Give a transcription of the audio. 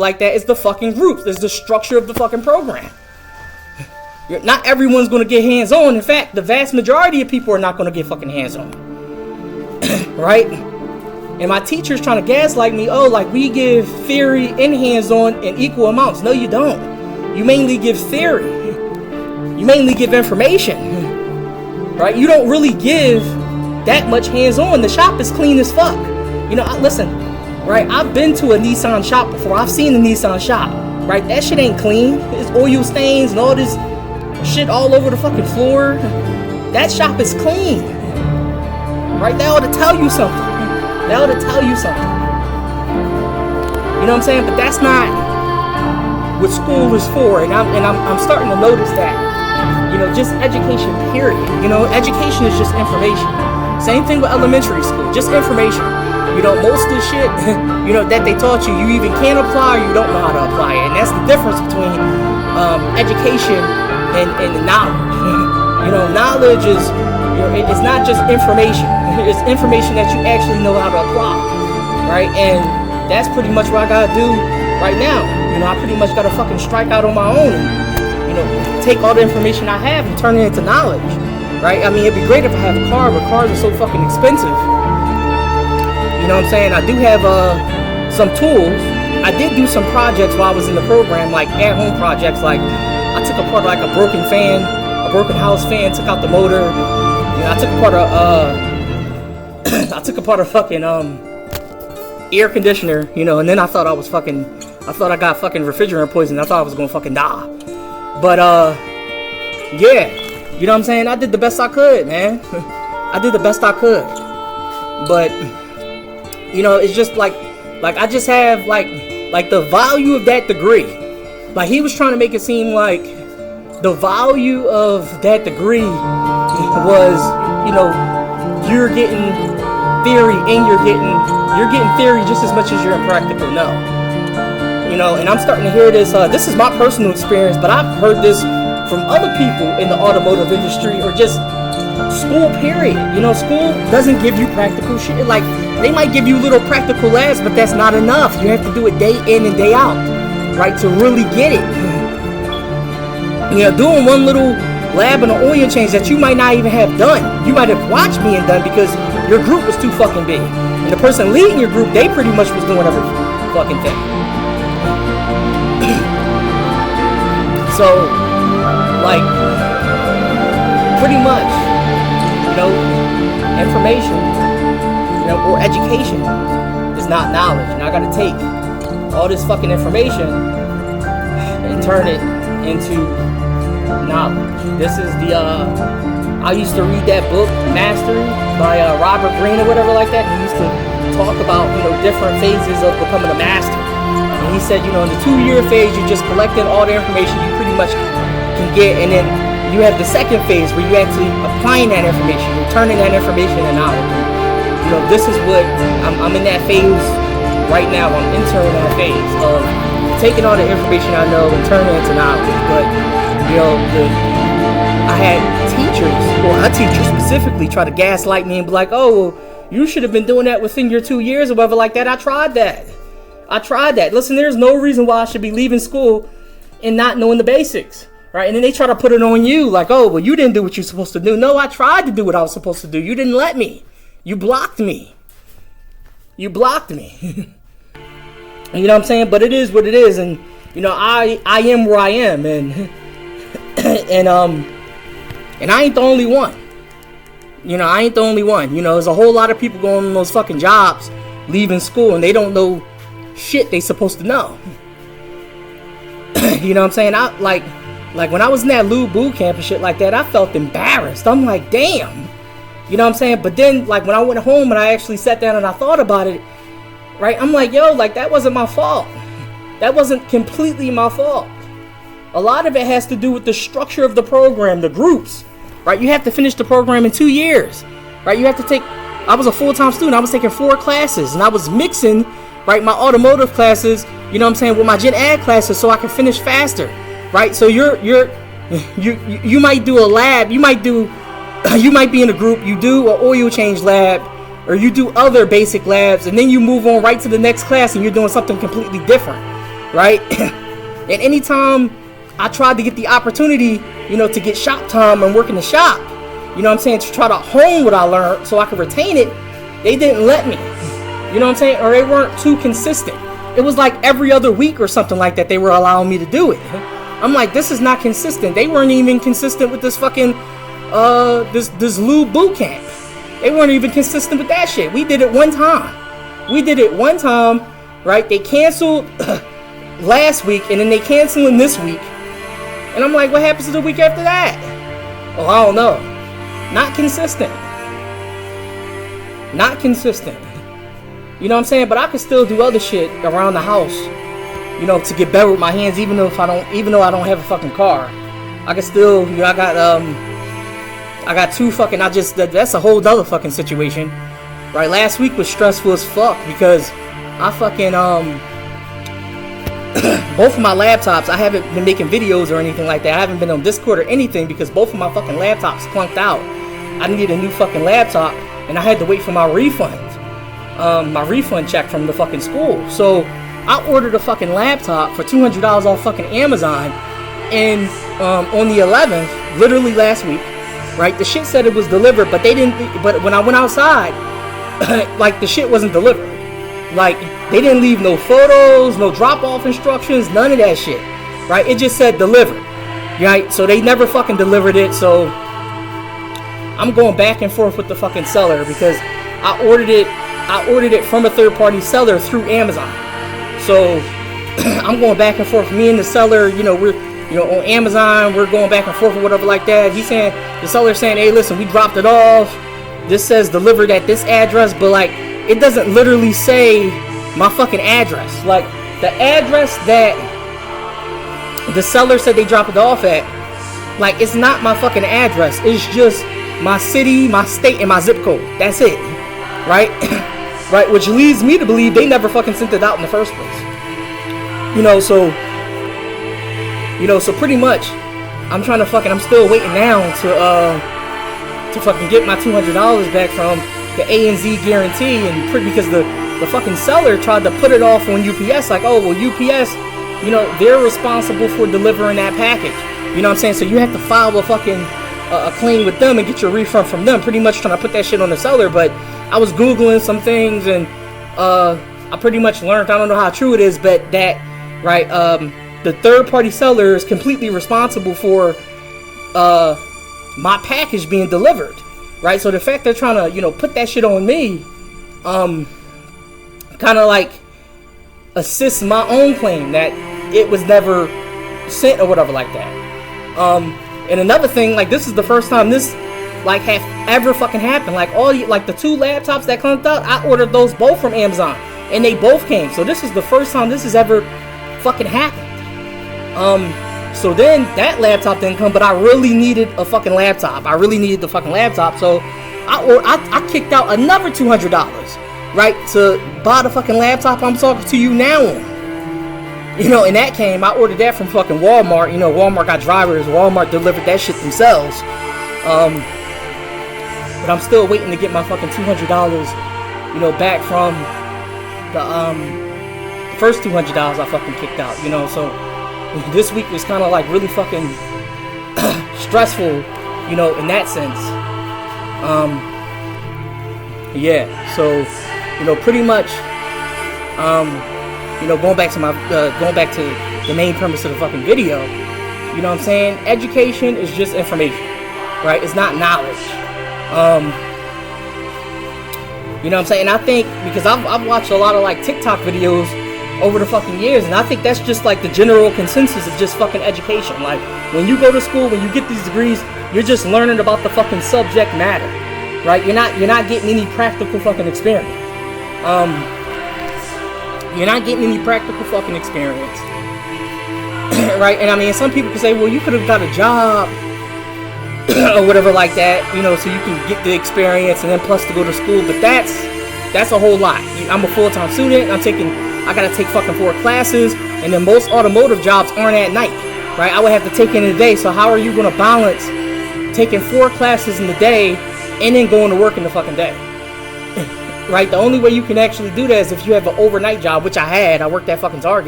like that is the fucking groups. There's the structure of the fucking program. Not everyone's going to get hands-on. In fact, the vast majority of people are not going to get fucking hands-on. Right? And my teacher's trying to gaslight me. Oh, like we give theory and hands-on in equal amounts. No, you don't. You mainly give theory. You mainly give information. Right? You don't really give that much hands-on. The shop is clean as fuck. You know, listen, right? I've been to a Nissan shop before. I've seen a Nissan shop. Right? That shit ain't clean. There's oil stains and all this shit all over the fucking floor. That shop is clean. Right? That ought to tell you something. That ought to tell you something. You know what I'm saying? But that's not what school is for. And I'm starting to notice that. You know, just education, period. You know, education is just information. Same thing with elementary school, just information. You know, most of the shit, you know, that they taught you, you either can't apply or you don't know how to apply it. And that's the difference between education and the knowledge. You know, knowledge is, you know, it's not just information. It's information that you actually know how to apply, right? And that's pretty much what I gotta do right now. You know, I pretty much gotta fucking strike out on my own. You know, take all the information I have and turn it into knowledge, right? I mean, it'd be great if I have a car, but cars are so fucking expensive. You know what I'm saying? I do have some tools. I did do some projects while I was in the program, like at-home projects. Like I took apart like a broken fan, a broken house fan, took out the motor. You know, I took apart a fucking air conditioner. You know, and then I thought I got fucking refrigerant poison. I thought I was gonna fucking die. But yeah, you know what I'm saying? I did the best I could, man. I did the best I could. But you know, it's just like I just have like the value of that degree. Like he was trying to make it seem like the value of that degree was, you know, you're getting theory and you're getting theory just as much as you're in practical. No. You know, and I'm starting to hear this. This is my personal experience, but I've heard this from other people in the automotive industry or just school, period. You know, school doesn't give you practical shit. Like, they might give you little practical labs, but that's not enough. You have to do it day in and day out, right, to really get it. You know, doing one little lab and an oil change that you might not even have done. You might have watched being done because your group was too fucking big. And the person leading your group, they pretty much was doing every fucking thing. So, like, pretty much, you know, information, you know, or education is not knowledge. And I gotta take all this fucking information and turn it into knowledge. This is the, I used to read that book, Mastery, by Robert Greene or whatever like that. He used to talk about, you know, different phases of becoming a master. And he said, you know, in the 2-year phase, you're just collecting all the information you pretty much can get, and then you have the second phase where you actually applying that information, you're turning that information into knowledge. You know, this is what I'm in that phase right now. I'm entering that phase of taking all the information I know and turning it into knowledge. But you know, I had teachers, or a teacher specifically, try to gaslight me and be like, "Oh, well, you should have been doing that within your 2 years or whatever like that." I tried that. Listen, there's no reason why I should be leaving school and not knowing the basics. Right? And then they try to put it on you like, oh, well, you didn't do what you're supposed to do. No, I tried to do what I was supposed to do. You didn't let me. You blocked me. You blocked me. And you know what I'm saying? But it is what it is. And, you know, I am where I am. And, and I ain't the only one. You know, I ain't the only one. You know, there's a whole lot of people going on those fucking jobs, leaving school, and they don't know shit they supposed to know. You know what I'm saying? Like when I was in that Lube boot camp and shit like that, I felt embarrassed. I'm like, damn. You know what I'm saying? But then, like, when I went home and I actually sat down and I thought about it, right? I'm like, yo, like, that wasn't my fault. That wasn't completely my fault. A lot of it has to do with the structure of the program, the groups, right? You have to finish the program in 2 years, right? You have to take, I was a full-time student. I was taking 4 classes and I was mixing, right, my automotive classes, you know what I'm saying, with my gen ed classes so I could finish faster. Right, so you might do a lab, you might be in a group, you do an oil change lab, or you do other basic labs, and then you move on right to the next class and you're doing something completely different. right? And anytime I tried to get the opportunity, you know, to get shop time and work in the shop, you know what I'm saying, to try to hone what I learned so I could retain it, they didn't let me. You know what I'm saying? Or they weren't too consistent. It was like every other week or something like that they were allowing me to do it. I'm like, this is not consistent. They weren't even consistent with this fucking this lube boot camp. They weren't even consistent with that shit. We did it one time. Right? They canceled last week, and then they canceling this week. And I'm like, what happens to the week after that? Oh, I don't know. Not consistent. You know what I'm saying? But I can still do other shit around the house, you know, to get better with my hands, even though I don't have a fucking car. I can still, you know, I got two fucking, that's a whole other fucking situation. Right? Last week was stressful as fuck because I fucking, both of my laptops, I haven't been making videos or anything like that. I haven't been on Discord or anything because both of my fucking laptops clunked out. I needed a new fucking laptop, and I had to wait for my refund check from the fucking school. So I ordered a fucking laptop for $200 off fucking Amazon, and on the 11th, literally last week, right? The shit said it was delivered, but but when I went outside, like the shit wasn't delivered. Like they didn't leave no photos, no drop-off instructions, none of that shit, right? It just said delivered, right? So they never fucking delivered it. So I'm going back and forth with the fucking seller because I ordered it from a third-party seller through Amazon. So I'm going back and forth. Me and the seller, you know, we're, you know, on Amazon, we're going back and forth or whatever like that. The seller's saying, hey, listen, we dropped it off. This says delivered at this address, but like it doesn't literally say my fucking address. Like the address that the seller said they dropped it off at, like it's not my fucking address. It's just my city, my state, and my zip code. That's it, right? Right, which leads me to believe they never fucking sent it out in the first place. You know, so pretty much, I'm still waiting now to fucking get my $200 back from the A&Z guarantee, and because the fucking seller tried to put it off on UPS, like, oh, well, UPS, you know, they're responsible for delivering that package. You know what I'm saying? So you have to file a fucking a claim with them and get your refund from them, pretty much trying to put that shit on the seller. But I was Googling some things, and I pretty much learned, I don't know how true it is, but that, right, the third-party seller is completely responsible for my package being delivered, right? So the fact they're trying to, you know, put that shit on me, kind of like assists my own claim that it was never sent or whatever like that. And another thing, like, this is the first time this like have ever fucking happened. Like the two laptops that clunked out, I ordered those both from Amazon, and they both came. So this is the first time this has ever fucking happened. So then that laptop didn't come, but I really needed a fucking laptop. I really needed the fucking laptop, so I kicked out another $200, right, to buy the fucking laptop I'm talking to you now on. You know, and that came, I ordered that from fucking Walmart. You know, Walmart got drivers. Walmart delivered that shit themselves. But I'm still waiting to get my fucking $200, you know, back from the first $200 I fucking kicked out, you know. So this week was kind of like really fucking stressful, you know, in that sense. Yeah, so, you know, pretty much, you know, going back to the main premise of the fucking video, you know what I'm saying? Education is just information, right? It's not knowledge. You know what I'm saying? And I think, because I've watched a lot of like TikTok videos over the fucking years, and I think that's just like the general consensus of just fucking education. Like, when you go to school, when you get these degrees, you're just learning about the fucking subject matter, right? You're not getting any practical fucking experience. You're not getting any practical fucking experience. Right? And I mean, some people can say, well, you could have got a job or whatever like that, you know, so you can get the experience and then plus to go to school. But that's a whole lot. I'm a full-time student. I gotta take fucking 4 classes, and then most automotive jobs aren't at night, right? I would have to take in a day. So how are you gonna balance taking 4 classes in the day and then going to work in the fucking day? Right? The only way you can actually do that is if you have an overnight job, which I worked at fucking Target.